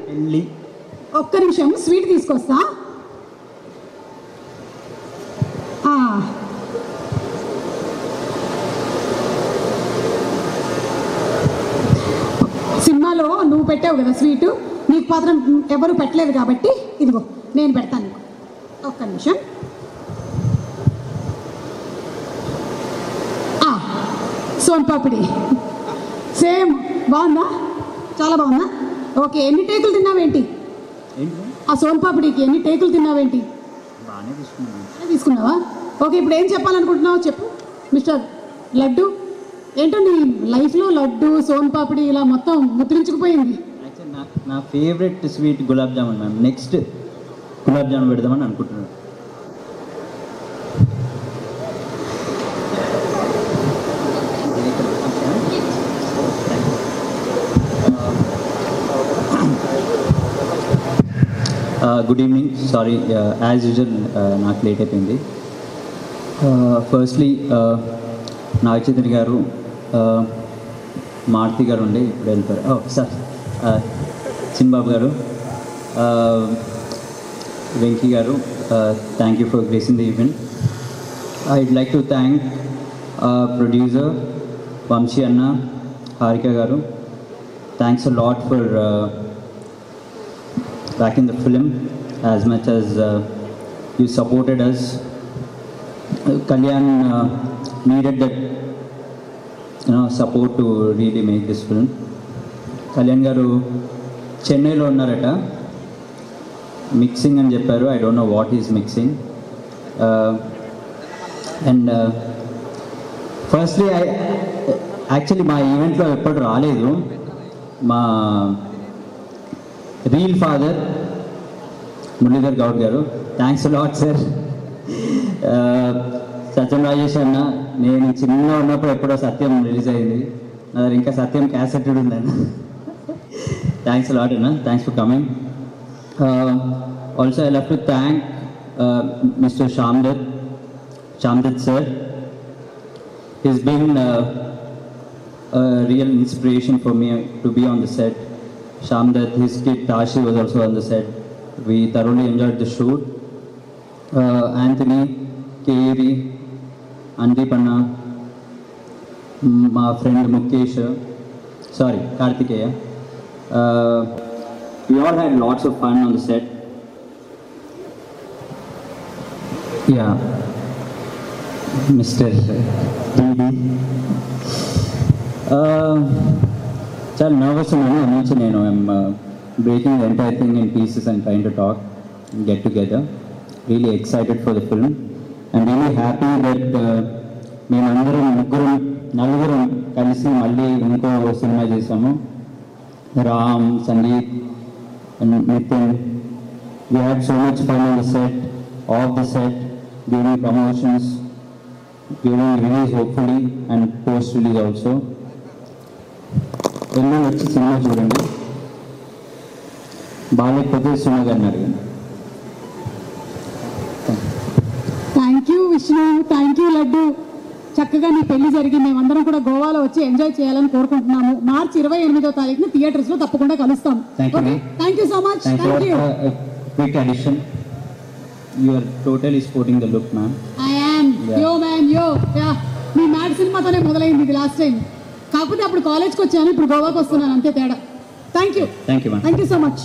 పెళ్ళి. ఒక్క నిమిషం స్వీట్ తీసుకొస్తా. సినిమాలో నువ్వు పెట్టావు కదా స్వీటు, నీకు మాత్రం ఎవరు పెట్టలేదు కాబట్టి ఇదిగో నేను పెడతాను. ఒక్క నిమిషం. సోన్ పాపిడి సేమ్. బాగుందా? చాలా బాగుందా? ఓకే. ఎన్ని టేకులు తిన్నావేంటి? ఆ సోన్ పాపిడికి ఎన్ని టేకులు తిన్నావేంటి? తీసుకున్నావా? ఓకే. ఇప్పుడు ఏం చెప్పాలనుకుంటున్నావు చెప్పు మిస్టర్ లడ్డు. ఏంటో నీ లైఫ్లో లడ్డు సోన్ పాపిడి ఇలా మొత్తం ముద్రించుకుపోయింది. నా favourite sweet gulab jamun ma'am. Next gulab jamun పెడదామని అనుకుంటున్నాను. Good evening. Sorry as usual నాకు లేట్ అయిపోయింది. ఫస్ట్లీ నాగచైతన్య గారు, మారుతి గారు ఉండి ఇప్పుడు వెళ్ళిపోయారు. సార్ చిన్బాబు గారు, వెంకీ గారు, thank you for gracing the event. I'd like to thank producer Vamsi అన్న, హారిక గారు. Thanks a lot for backing the film as much as you supported us. Kalyan needed that support to really make this film. Kalyan garu Chennai lo unnarata, mixing ani chepparu. I don't know what is mixing. And firstly, I actually my event lo eppudu raaledu. Ma real father Muralidhar Goud గారు, thanks lot sir. సత్యం రాజేష్ అన్న, నేను చిన్నగా ఉన్నప్పుడు ఎప్పుడో సత్యం release అయింది, నా దగ్గర ఇంకా సత్యం క్యాసెట్ ఉందన్న. థ్యాంక్స్ లాట్ అన్న, thanks for coming. Also I love to thank mister Shamdad sir. He's been a real inspiration for me to be on the set. Shamdad, his kid Tashi was also on the set. We thoroughly enjoyed the shoot. Anthony, Keri, Andipanna, my friend Mukesh, Kartikeya. We all had lots of fun on the set. Yeah, Mr. DD. చాలా nervous ఉన్నాను. నుంచి నేను I'm breaking the entire thing in pieces and train to talk get together. Really excited for the film and really happy that మేమందరం నలుగురం కలిసి మళ్ళీ ఇంకో cinema చేసాము. Ram, Sangeeth and Nithiin. We had so much fun on the set, off the set, during promotions, during release hopefully and post release also. ఎన్నో వచ్చి cinema చూడండి, బాగాలేకపోతే సినిమా గారిని అడిగాను. Thank you Vishnu, thank you laddu. చక్కగా నీ పెళ్లి జరిగి మేమందరం కూడా గోవాలో వచ్చి ఎంజాయ్ చేయాలని కోరుకుంటున్నాము. మార్చి 28వ తారీఖున థియేటర్స్ లో తప్పకుండా కలుస్తాం. Thank you so much. Thank you. Quick addition, you are totally sporting the look ma'am. I am yo man yo. మీ మ్యాడ్ సినిమాతోనే మొదలైంది ఇది లాస్ట్ టైం. కాకపోతే అప్పుడు కాలేజ్కి వచ్చాను, ఇప్పుడు గోవాకి వస్తున్నాను, అంతే తేడా. Thank you so much.